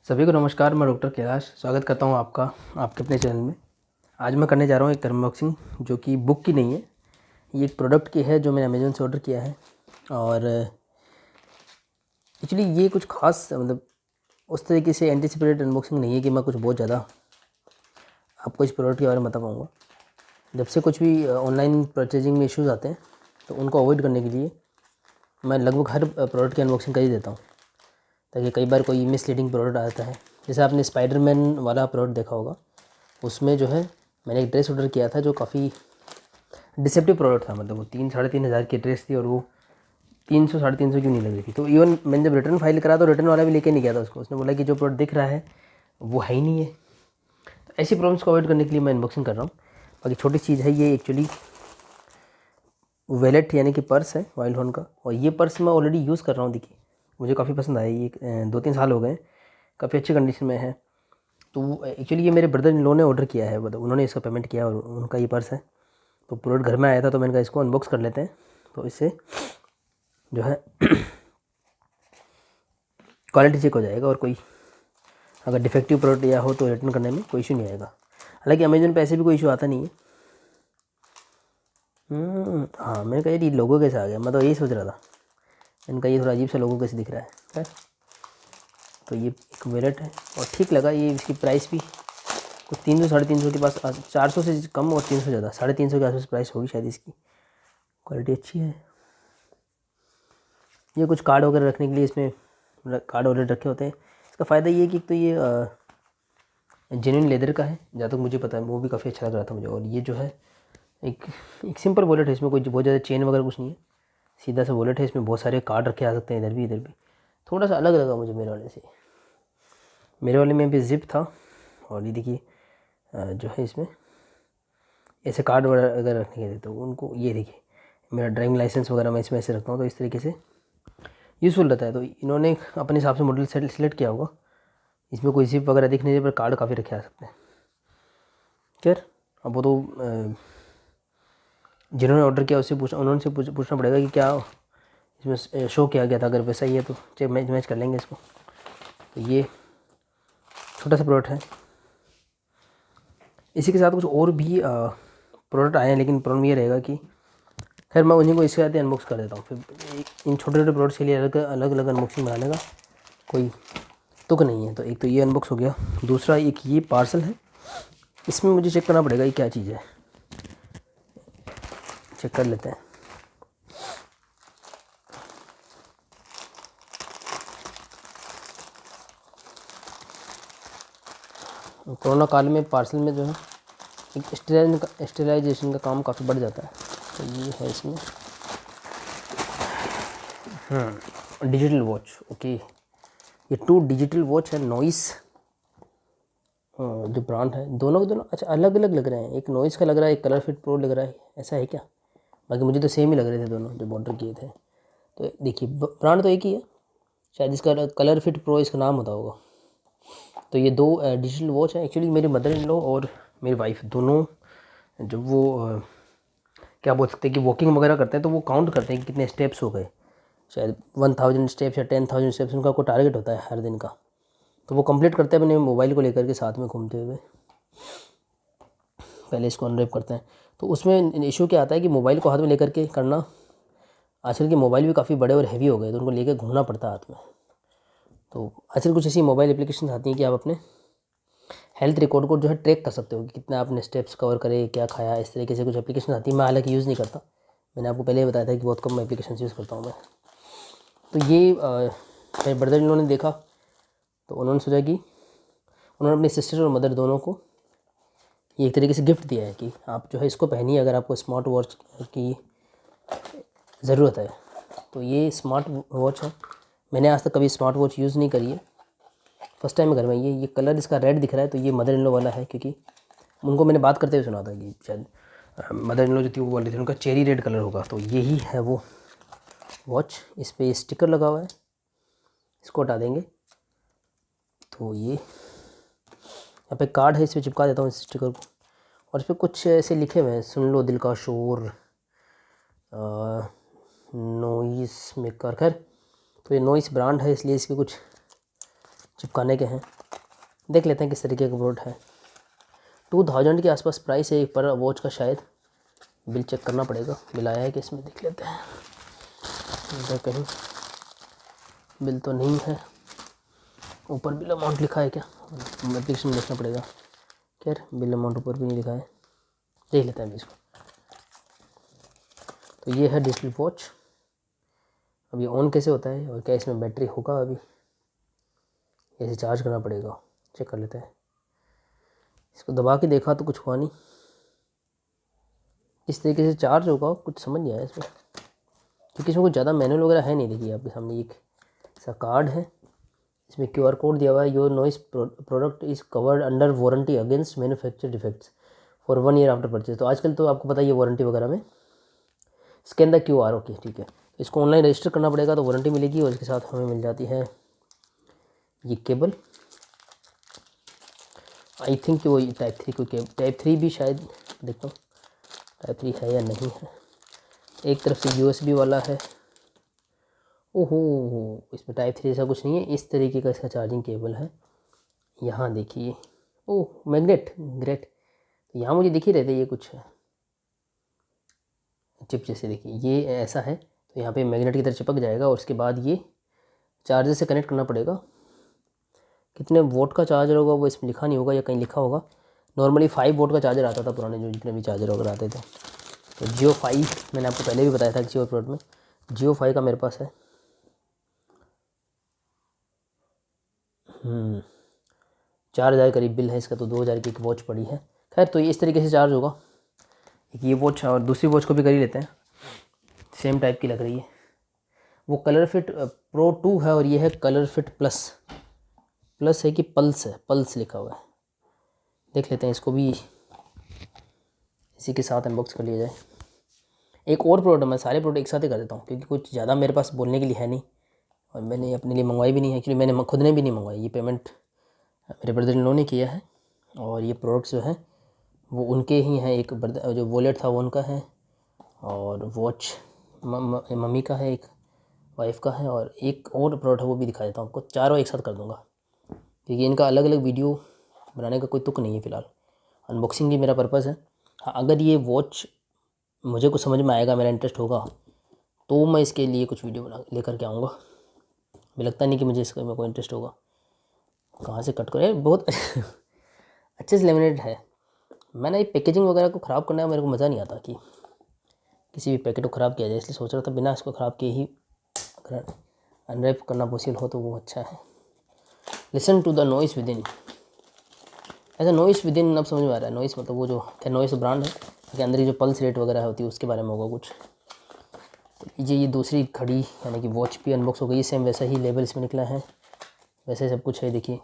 सभी को नमस्कार। मैं डॉक्टर कैलाश स्वागत करता हूं आपका आपके अपने चैनल में। आज मैं करने जा रहा हूं एक अनबॉक्सिंग जो कि बुक की नहीं है, ये एक प्रोडक्ट की है जो मैंने अमेज़न से ऑर्डर किया है। और एक्चुअली ये कुछ खास उस तरीके से एंटिसिपेटेड अनबॉक्सिंग नहीं है कि मैं कुछ बहुत ज़्यादा आपको इस प्रोडक्ट के बारे में बता पाऊँगा। जब से कुछ भी ऑनलाइन परचेजिंग में इश्यूज़ आते हैं तो उनको अवॉइड करने के लिए मैं लगभग हर प्रोडक्ट की अनबॉक्सिंग कर ही देता हूँ, ताकि कई बार कोई मिसलीडिंग प्रोडक्ट आता है। जैसे आपने स्पाइडरमैन वाला प्रोडक्ट देखा होगा, उसमें जो है मैंने एक ड्रेस ऑर्डर किया था जो काफ़ी डिसेप्टिव प्रोडक्ट था। मतलब वो 3-3.5 हज़ार की ड्रेस थी और वो 300-350 की नहीं लग रही थी। तो इवन मैंने जब रिटर्न फाइल करा तो रिटर्न वाला भी लेके नहीं गया था उसको। उसने बोला कि जो प्रोडक्ट दिख रहा है वो है ही नहीं है। तो ऐसी प्रॉब्लम्स को अवॉइड करने के लिए मैं अनबॉक्सिंग कर रहा हूँ। बाकी छोटी चीज़ है ये, एक्चुअली वैलेट यानी कि पर्स है वाइल्ड हॉर्न का। और ये पर्स मैं ऑलरेडी यूज़ कर रहा हूँ। देखिए मुझे काफ़ी पसंद आया ये, 2-3 साल हो गए, काफ़ी अच्छी कंडीशन में है। तो एक्चुअली ये मेरे ब्रदर इन लॉ ने ऑर्डर किया है, मतलब उन्होंने इसका पेमेंट किया और उनका ये पर्स है। तो प्रोडक्ट घर में आया था तो मैंने कहा इसको अनबॉक्स कर लेते हैं, तो इससे जो है क्वालिटी चेक हो जाएगा और कोई अगर डिफेक्टिव प्रोडक्ट या हो तो रिटर्न करने में कोई इशू नहीं आएगा। हालांकि अमेजन पे ऐसे भी कोई इशू आता नहीं है। हाँ, मैंने कहा ये लोगो कैसे आ गया, मैं तो यही सोच रहा था। मैंने कहा ये थोड़ा अजीब सा लोगो कैसे दिख रहा है। खैर, तो ये एक वैलेट है और ठीक लगा। ये इसकी प्राइस भी कुछ 300-350 के पास, 400 से कम और 300 ज़्यादा, 350 के आसपास प्राइस होगी शायद इसकी। क्वालिटी अच्छी है। ये कुछ कार्ड वगैरह रखने के लिए इसमें कार्ड वगैरह रखे होते हैं। इसका फ़ायदा ये है कि तो ये जेन्युइन लेदर का है, जहाँ तक मुझे पता है। वो भी काफ़ी अच्छा लग रहा था मुझे। और ये जो है एक एक सिंपल वॉलेट है, इसमें कोई बहुत ज़्यादा चेन वगैरह कुछ नहीं है, सीधा सा वॉलेट है। इसमें बहुत सारे कार्ड रखे आ सकते हैं, इधर भी इधर भी। थोड़ा सा अलग लगा मुझे मेरे वाले से। मेरे वाले में भी जिप था। और ये देखिए जो है इसमें ऐसे कार्ड वगैरह अगर रखने के लिए तो उनको, ये देखिए मेरा ड्राइविंग लाइसेंस वगैरह मैं इसमें ऐसे रखता हूँ, तो इस तरीके से यूज़फुल रहता है। तो इन्होंने अपने हिसाब से मॉडल सेलेक्ट किया होगा। इसमें कोई जिप वगैरह दिख नहीं, पर कार्ड काफ़ी रखे आ सकते हैं। खैर, अब वो तो जिन्होंने ऑर्डर किया उससे उन्होंने पूछना पड़ेगा कि क्या इसमें शो किया गया था। अगर वैसा ही है तो चेक मैच कर लेंगे इसको। तो ये छोटा सा प्रोडक्ट है। इसी के साथ कुछ और भी प्रोडक्ट आए हैं, लेकिन प्रॉब्लम ये रहेगा कि खैर मैं उन्हीं को इसके साथ ही अनबॉक्स कर देता हूँ। फिर इन छोटे छोटे प्रोडक्ट्स के लिए अलग अलग अनबॉक्सिंग बनाने का कोई तुक नहीं है। तो एक तो ये अनबॉक्स हो गया। दूसरा एक ये पार्सल है, इसमें मुझे चेक करना पड़ेगा ये क्या चीज़ है। चेक कर लेते हैं। कोरोना काल में पार्सल में जो है एक स्टेलाइजेशन का काम काफ़ी बढ़ जाता है। तो ये है इसमें डिजिटल वॉच। ओके, ये 2 डिजिटल वॉच है। नॉइस जो ब्रांड है, दोनों के दोनों अच्छा अलग अलग लग रहे हैं। एक नॉइस का लग रहा है, एक कलर फिट प्रो लग रहा है। ऐसा है क्या? बाकी मुझे तो सेम ही लग रहे थे दोनों जब ऑर्डर किए थे। तो देखिए ब्रांड तो एक ही है, शायद इसका कलर फिट प्रो इसका नाम होता होगा। तो ये 2 डिजिटल वॉच है। एक्चुअली मेरे मदर इन लॉ और मेरी वाइफ दोनों जब वो क्या बोल सकते हैं कि वॉकिंग वगैरह करते हैं तो वो काउंट करते हैं कि कितने स्टेप्स हो गए। शायद 1000 स्टेप्स या 10,000 स्टेप्स उनका कोई टारगेट होता है हर दिन का। तो वो कंप्लीट करते हैं अपने मोबाइल को लेकर के साथ में घूमते हुए। पहले इसको अनरैप करते हैं। तो उसमें इशू क्या आता है कि मोबाइल को हाथ में लेकर के करना, आजकल के मोबाइल भी काफ़ी बड़े और हैवी हो गए, तो उनको लेकर घूमना पड़ता है हाथ में। तो आजकल कुछ ऐसी मोबाइल एप्लीकेशन आती हैं कि आप अपने हेल्थ रिकॉर्ड को जो है ट्रैक कर सकते हो कि कितना आपने स्टेप्स कवर करे, क्या खाया, इस तरीके से कुछ एप्लीकेशन आती है। मैं हालांकि यूज़ नहीं करता, मैंने आपको पहले ही बताया था कि बहुत कम एप्लीकेशन यूज़ करता हूँ मैं। तो ये मेरे ब्रदर इन लोगों ने देखा तो उन्होंने सोचा कि उन्होंने अपनी सिस्टर और मदर दोनों को ये एक तरीके से गिफ्ट दिया है कि आप जो है इसको पहनिए अगर आपको स्मार्ट वॉच की ज़रूरत है। तो ये स्मार्ट वॉच है। मैंने आज तक कभी स्मार्ट वॉच यूज़ नहीं करी है, फर्स्ट टाइम घर में। ये कलर इसका रेड दिख रहा है, तो ये मदर इन लॉ वाला है, क्योंकि उनको मैंने बात करते हुए सुना था कि शायद मदर इन लॉ जो थी वो बोल रही थी उनका चेरी रेड कलर होगा। तो यही है वो वॉच। इस पर स्टिकर लगा हुआ है, इसको हटा देंगे तो ये यहाँ पे कार्ड है, इस पर चिपका देता हूँ इस स्टिकर को। और इस पर कुछ ऐसे लिखे हुए हैं, सुन लो दिल का शोर, नॉइस मेकर। खैर, तो ये नॉइस ब्रांड है इसलिए इसके कुछ चिपकाने के हैं। देख लेते हैं किस तरीके का बोर्ड है। 2000 के आसपास प्राइस है पर वॉच का, शायद बिल चेक करना पड़ेगा, बिल आया है कि इसमें देख लेते हैं। इधर कहीं बिल तो नहीं है, ऊपर बिल अमाउंट लिखा है क्या, एप्लीकेशन में देखना पड़ेगा। खैर बिल अमाउंट ऊपर भी नहीं लिखा है, देख लेते हैं अभी इसको। तो ये है डिजिटल वॉच। अब ये ऑन कैसे होता है और क्या इसमें बैटरी होगा, अभी ऐसे चार्ज करना पड़ेगा, चेक कर लेते हैं। इसको दबा के देखा तो कुछ हुआ नहीं, किस तरीके से चार्ज होगा कुछ समझ नहीं आया इसमें, क्योंकि इसमें कुछ ज़्यादा मैनुअल वगैरह है नहीं। देखिए आपके सामने एक ऐसा कार्ड है, इसमें QR कोड दिया हुआ है। Your noise product is covered under warranty against manufacture defects for 1 year after purchase. तो आजकल तो आपको पता ही है वारंटी वगैरह में स्कैन द QR, ओके ठीक है। इसको ऑनलाइन रजिस्टर करना पड़ेगा तो वारंटी मिलेगी, और इसके साथ हमें मिल जाती है ये केबल। आई थिंक वो टाइप 3 कोई केबल, टाइप 3 भी शायद, देखता हूँ टाइप 3 है या नहीं है। एक तरफ से USB वाला है, ओहो इसमें टाइप 3 ऐसा कुछ नहीं है, इस तरीके का इसका चार्जिंग केबल है। यहाँ देखिए, ओह मैग्नेट, ग्रेट। तो यहाँ मुझे दिख ही रहे थे ये कुछ चिप जैसे, देखिए ये ऐसा है, तो यहाँ पे मैग्नेट की तरह चिपक जाएगा, और उसके बाद ये चार्जर से कनेक्ट करना पड़ेगा। कितने वोट का चार्जर होगा वो इसमें लिखा नहीं होगा, या कहीं लिखा होगा। नॉर्मली 5 वोट का चार्जर आता था पुराने जो जितने भी चार्जर वगैरह आते थे। तो जियो 5 मैंने आपको पहले भी बताया था कि जियो प्रोडक्ट में जियो 5 का मेरे पास है। 4000 करीब बिल है इसका, तो 2000 की एक वॉच पड़ी है। खैर तो ये इस तरीके से चार्ज होगा। एक ये वॉच और दूसरी वॉच को भी कर ही लेते हैं, सेम टाइप की लग रही है। वो कलर फिट प्रो 2 है, और ये है कलर फिट प्लस। प्लस है कि पल्स है, पल्स लिखा हुआ है। देख लेते हैं इसको भी, इसी के साथ अनबॉक्स कर लिया जाए। एक और प्रोडक्ट, मैं सारे प्रोडक्ट एक साथ ही कर देता हूँ, क्योंकि कुछ ज़्यादा मेरे पास बोलने के लिए है नहीं, और मैंने अपने लिए मंगवाई भी नहीं है। एक्चुअली मैंने खुद ने भी नहीं मंगवाई, ये पेमेंट मेरे ब्रदर इन लॉ ने किया है। और ये प्रोडक्ट्स जो हैं वो उनके ही हैं, एक ब्रदर जो वॉलेट था वो उनका है, और वॉच मम्मी का है, एक वाइफ का है, और एक और प्रोडक्ट है वो भी दिखा देता हूँ आपको। चारों एक साथ कर दूँगा, क्योंकि इनका अलग अलग वीडियो बनाने का कोई तुक नहीं है फ़िलहाल। अनबॉक्सिंग ही मेरा पर्पज़ है। हाँ अगर ये वॉच मुझे कुछ समझ में आएगा, मेरा इंटरेस्ट होगा, तो मैं इसके लिए कुछ वीडियो बना लेकर के आऊँगा। मुझे लगता नहीं कि मुझे इसका में कोई इंटरेस्ट होगा। कहाँ से कट करें, बहुत अच्छे से लेमिनेटेड है। मैंने ये पैकेजिंग वगैरह को ख़राब करना है, मेरे को मज़ा नहीं आता कि किसी भी पैकेट को ख़राब किया जाए, इसलिए सोच रहा था बिना इसको ख़राब किए ही अगर अनरैप करना पॉसिबल हो तो वो अच्छा है। Listen to the noise within. ऐसा नॉइस विद इन अब समझ में आ रहा है। नॉइस मतलब वो जो क्या, नॉइस ब्रांड है के अंदर ही जो पल्स रेट वगैरह होती है उसके बारे में होगा कुछ। तो ये दूसरी घड़ी यानी कि वॉच भी अनबॉक्स हो गई, सेम वैसा ही लेबल इसमें निकला है, वैसे सब कुछ है देखिए।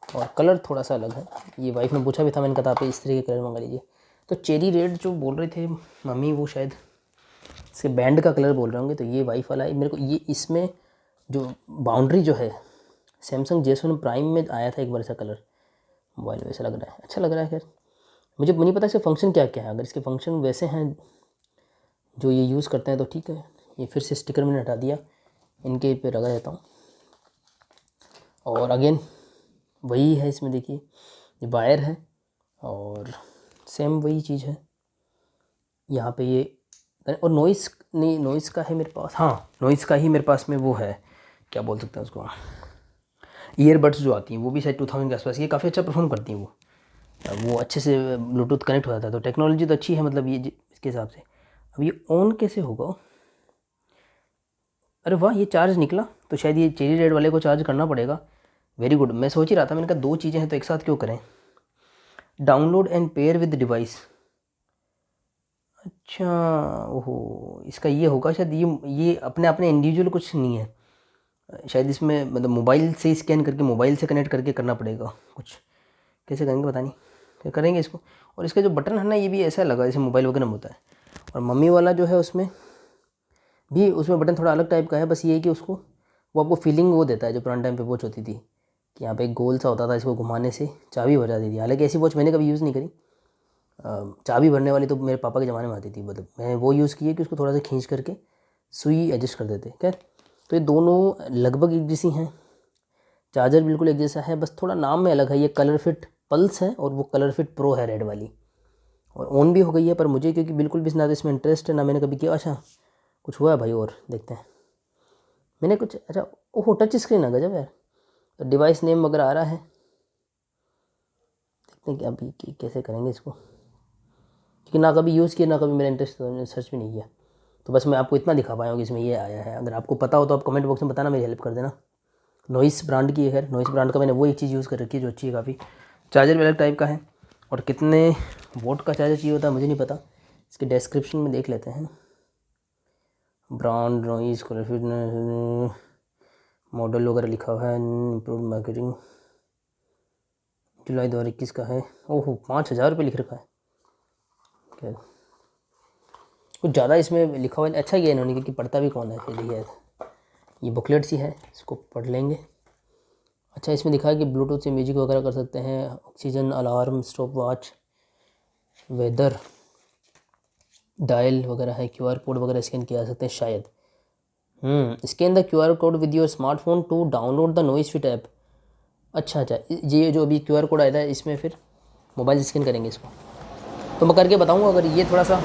और कलर थोड़ा सा अलग है, ये वाइफ ने पूछा भी था, मैंने कहा आप इस तरीके के कलर मंगा लीजिए। तो चेरी रेड जो बोल रहे थे मम्मी, वो शायद इसके बैंड का कलर बोल रहे होंगे। तो ये वाइफ वाला है मेरे को, ये इसमें जो बाउंड्री जो है सैमसंग J7 प्राइम में आया था एक बार ऐसा कलर, मोबाइल वैसा लग रहा है, अच्छा लग रहा है। खैर मुझे नहीं पता इसके फंक्शन क्या क्या है, अगर इसके फंक्शन वैसे हैं जो ये यूज़ करते हैं तो ठीक है। ये फिर से स्टिकर मैंने हटा दिया, इनके पे लगा देता हूँ। और अगेन वही है इसमें, देखिए ये वायर है और सेम वही चीज़ है यहाँ पे ये। और नॉइस नहीं, नॉइस का है मेरे पास, हाँ नॉइस का ही मेरे पास में वो है, क्या बोल सकते हैं उसको, ईयरबड्स जो आती हैं वो भी शायद 2000 के आसपास, ये काफ़ी अच्छा परफॉर्म करती हैं वो अच्छे से ब्लूटूथ कनेक्ट हो जाता है। तो टेक्नोलॉजी तो अच्छी है मतलब ये इसके हिसाब से। अब ये ऑन कैसे होगा, अरे वाह ये चार्ज निकला, तो शायद ये चेरी रेड वाले को चार्ज करना पड़ेगा। वेरी गुड, मैं सोच ही रहा था, मैंने कहा दो चीज़ें हैं तो एक साथ क्यों करें। Download and pair with device, अच्छा ओहो इसका ये होगा शायद, ये अपने अपने इंडिविजुअल कुछ नहीं है शायद इसमें, मतलब मोबाइल से स्कैन करके मोबाइल से कनेक्ट करके करना पड़ेगा कुछ, कैसे करेंगे पता नहीं, फिर करेंगे इसको। और इसका जो बटन है ना ये भी ऐसा लगा जैसे मोबाइल वगैरह में होता है। और मम्मी वाला जो है उसमें भी, उसमें बटन थोड़ा अलग टाइप का है, बस ये है कि उसको वो आपको फीलिंग वो देता है जो पुराने टाइम पे वॉच होती थी कि यहाँ पे एक गोल सा होता था, इसको घुमाने से चाबी भर जाती थी। हालांकि ऐसी वॉच मैंने कभी यूज़ नहीं करी, चाबी भरने वाली तो मेरे पापा के ज़माने में आती थी, मतलब मैंने वो यूज़ की है कि उसको थोड़ा सा खींच करके सुई एडजस्ट कर देते। खैर तो ये दोनों लगभग एक जैसी हैं, चार्जर बिल्कुल एक जैसा है, बस थोड़ा नाम में अलग है। ये कलर फिट पल्स है और वो कलर फिट प्रो है रेड वाली, और ऑन भी हो गई है। पर मुझे क्योंकि बिल्कुल भी ना तो इसमें इंटरेस्ट है ना मैंने कभी किया। अच्छा कुछ हुआ है भाई, और देखते हैं मैंने कुछ। अच्छा ओहो टच स्क्रीन है, गजब यार। तो डिवाइस नेम वगैरह आ रहा है, देखते हैं कि अभी कैसे करेंगे इसको, क्योंकि ना कभी यूज़ किया ना कभी मेरा इंटरेस्ट, तो सर्च भी नहीं किया। तो बस मैं आपको इतना दिखा पाया हूँ कि इसमें ये आया है। अगर आपको पता हो तो आप कमेंट बॉक्स में बताना, मेरी हेल्प कर देना। नॉइस ब्रांड की है, खैर नॉइस ब्रांड का मैंने वो एक चीज़ यूज़ कर रखी है जो अच्छी है काफ़ी। चार्जर भी अलग टाइप का है, और कितने वोट का चार्जर चाहिए होता है मुझे नहीं पता, इसके डिस्क्रिप्शन में देख लेते हैं। ब्रांड नॉइस मॉडल वगैरह लिखा हुआ है। इम्प्रूव मार्केटिंग जुलाई 2021 का है। ओहो 5,000 रुपये लिख रखा है, क्या कुछ ज़्यादा इसमें लिखा हुआ है। अच्छा किया इन्होंने, क्योंकि पढ़ता भी कौन है फिर। ये बुकलेट सी है, इसको पढ़ लेंगे। अच्छा इसमें दिखा है कि ब्लूटूथ से म्यूजिक वगैरह कर सकते हैं, oxygen, alarm, stop watch, weather, dial वगैरह है, क्यूआर कोड वगैरह स्कैन किया जा सकते हैं शायद। Scan the QR code with your smartphone to download the Noise Fit app. अच्छा ये जो अभी क्यूआर कोड आया था इसमें फिर मोबाइल स्कैन करेंगे इसको, तो मैं करके बताऊँगा। अगर ये थोड़ा सा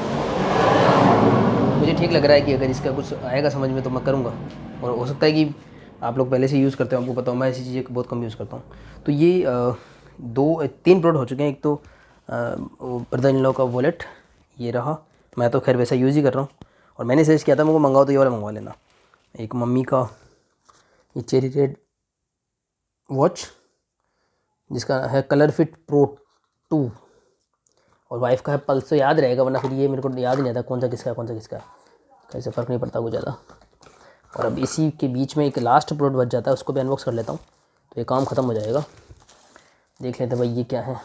मुझे ठीक लग रहा है कि अगर इसका कुछ आएगा समझ में तो मैं करूँगा। और हो सकता है कि आप लोग पहले से यूज़ करते हो, आपको पता हो, मैं ऐसी चीज़ें बहुत कम यूज़ करता हूँ। तो ये 2-3 प्रोडक्ट हो चुके हैं। एक तो ब्रदर इन लॉ का वॉलेट ये रहा, मैं तो खैर वैसा यूज़ ही कर रहा हूँ, और मैंने सजेस्ट किया था मुझको मंगाओ तो ये वाला मंगवा लेना। एक मम्मी का ये चेरी रेड वॉच जिसका है कलर फिट प्रो 2, और वाइफ का है पल्स। तो याद रहेगा, वरना फिर ये मेरे को याद नहीं आता कौन सा किसका है कौन सा किसका है, कैसे फ़र्क नहीं पड़ता कुछ ज़्यादा। और अब इसी के बीच में एक लास्ट प्रोडक्ट बच जाता है, उसको भी अनबॉक्स कर लेता हूँ, तो ये काम ख़त्म हो जाएगा। देख लेते हैं भाई ये क्या है,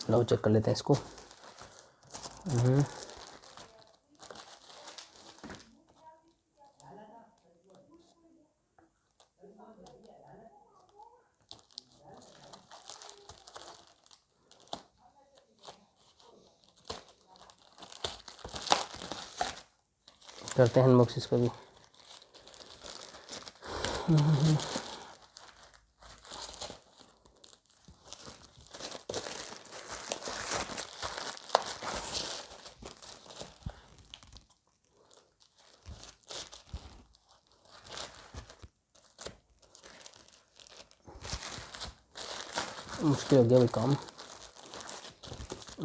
लो चेक कर लेते हैं इसको। करते हैं अनबॉक्स इसको भी। मुश्किल हो गया भाई काम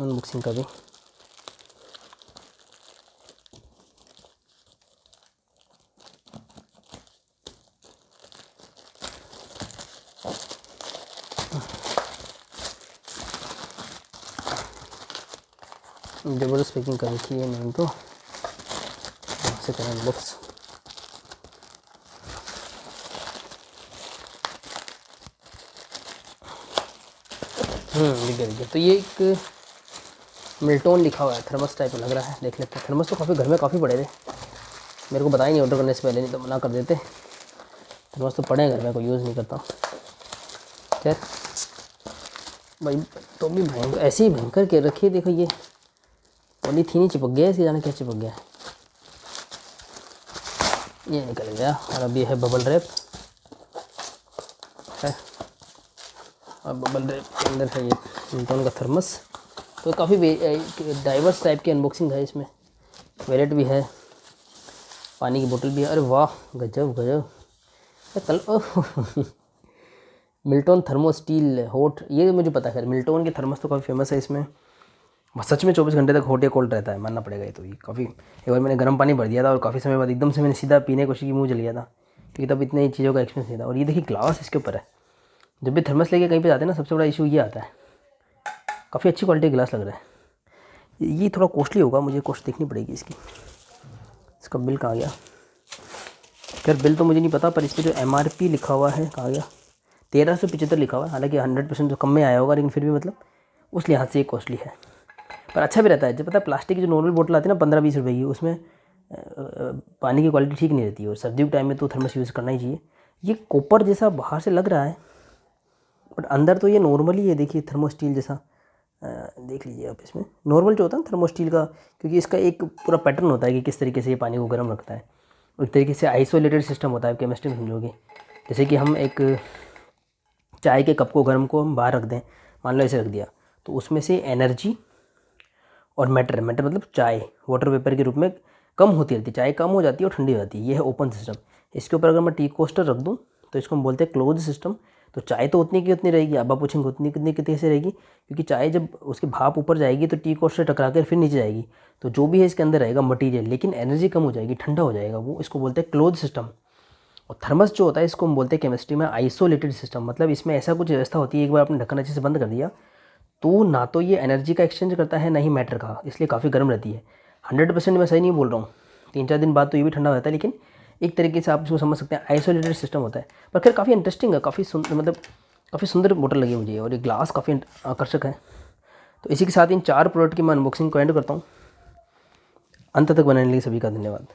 अनबॉक्सिंग का भी। ज़बरदस्त पैकिंग कर रखी है मैंने, तो से करें अनबॉक्स। दिख गया। तो ये एक मिल्टॉन लिखा हुआ है, थर्मस टाइप लग रहा है, देख लेते हैं। थर्मस तो काफ़ी घर में काफ़ी पड़े थे, मेरे को बताया नहीं ऑर्डर करने से पहले, नहीं तो मना कर देते। थर्मस तो पड़े हैं घर में, कोई यूज़ नहीं करता। खैर भाई तो भी भयंकर ऐसे ही भयंकर के रखिए। देखो ये पॉलीथीन ही चिपक गया है, इसके जाने क्या चिपक गया है। ये निकल गया, और अब ये है बबल रैप है, और बबल रैप के अंदर है ये मिल्टॉन का थर्मस। तो काफ़ी डाइवर्स टाइप की अनबॉक्सिंग है इसमें। वैलेट भी है, पानी की बोतल भी है। अरे वाह गजब गजब, कल मिल्टॉन थर्मो स्टील हॉट, ये मुझे पता है। मिल्टॉन के थर्मस तो काफ़ी फेमस है। इसमें सच में 24 घंटे तक हॉट या कोल्ड रहता है, मानना पड़ेगा ये तो। ये काफ़ी, एक बार मैंने गर्म पानी भर दिया था और काफ़ी समय बाद एकदम से मैंने सीधा पीने की कोशिश की, मुँह जल गया था, क्योंकि तब इतनी चीज़ों का एक्सपीरियंस नहीं था। और ये देखिए ग्लास इसके ऊपर है। जब भी थर्मस लेके कहीं पे जाते हैं ना, सबसे बड़ा इशू ये आता है, काफ़ी अच्छी क्वालिटी का ग्लास लग रहा है। ये थोड़ा कॉस्टली होगा, मुझे कॉस्ट देखनी पड़ेगी इसकी। इसका बिल कहाँ गया? खैर बिल तो मुझे नहीं पता, पर इस पर जो MRP लिखा हुआ है कहाँ गया? 1375 लिखा हुआ है। हालांकि 100% तो कम में आया होगा, लेकिन फिर भी मतलब उस लिहाज से ये कॉस्टली है, पर अच्छा भी रहता है। जब पता है प्लास्टिक की जो नॉर्मल बोतल आती है ना 15-20 रुपए की, उसमें पानी की क्वालिटी ठीक नहीं रहती है, और सर्दियों के टाइम में तो थर्मस यूज़ करना ही चाहिए। ये कॉपर जैसा बाहर से लग रहा है, बट अंदर तो ये नॉर्मली है। देखिए थर्मो स्टील जैसा, देख लीजिए आप, इसमें नॉर्मल जो होता है ना थर्मो स्टील का, क्योंकि इसका एक पूरा पैटर्न होता है कि किस तरीके से ये पानी को गर्म रखता है। एक तरीके से आइसोलेटेड सिस्टम होता है, केमिस्ट्री में समझोगे जैसे कि हम एक चाय के कप को गर्म को हम बाहर रख दें, मान लो ऐसे रख दिया, तो उसमें से एनर्जी और मैटर मतलब चाय वाटर वेपर के रूप में कम होती रहती है, चाय कम हो जाती है और ठंडी हो जाती है। ये है ओपन सिस्टम। इसके ऊपर अगर मैं टी कोस्टर रख दूँ तो इसको हम बोलते हैं क्लोज सिस्टम। तो चाय तो उतनी की उतनी रहेगी, अब आप पूछेंगे उतनी कितनी कितनी से रहेगी, क्योंकि चाय जब उसकी भाप ऊपर जाएगी तो टी कोस्टर टकरा कर फिर नीचे जाएगी, तो जो भी है इसके अंदर रहेगा मटीरियल, लेकिन एनर्जी कम हो जाएगी, ठंडा हो जाएगा वो, इसको बोलते हैं क्लोज सिस्टम। और थर्मस जो होता है इसको हम बोलते हैं केमिस्ट्री में आइसोलेटेड सिस्टम, मतलब इसमें ऐसा कुछ व्यवस्था होती है, एक बार आपने ढक्कन अच्छे से बंद कर दिया तो ना तो ये एनर्जी का एक्सचेंज करता है ना ही मैटर का, इसलिए काफ़ी गर्म रहती है। 100% मैं सही नहीं बोल रहा हूँ, 3-4 दिन बाद तो ये भी ठंडा हो जाता है, लेकिन एक तरीके से आप इसको समझ सकते हैं आइसोलेटेड सिस्टम होता है। पर खैर काफ़ी इंटरेस्टिंग है, काफ़ी सुंदर, मतलब काफ़ी सुंदर बोतल लगी मुझे, और ये ग्लास काफ़ी आकर्षक है। तो इसी के साथ इन 4 प्रोडक्ट की मैं अनबॉक्सिंग को एंड करता हूँ। अंत तक बनाने के लिए सभी का धन्यवाद।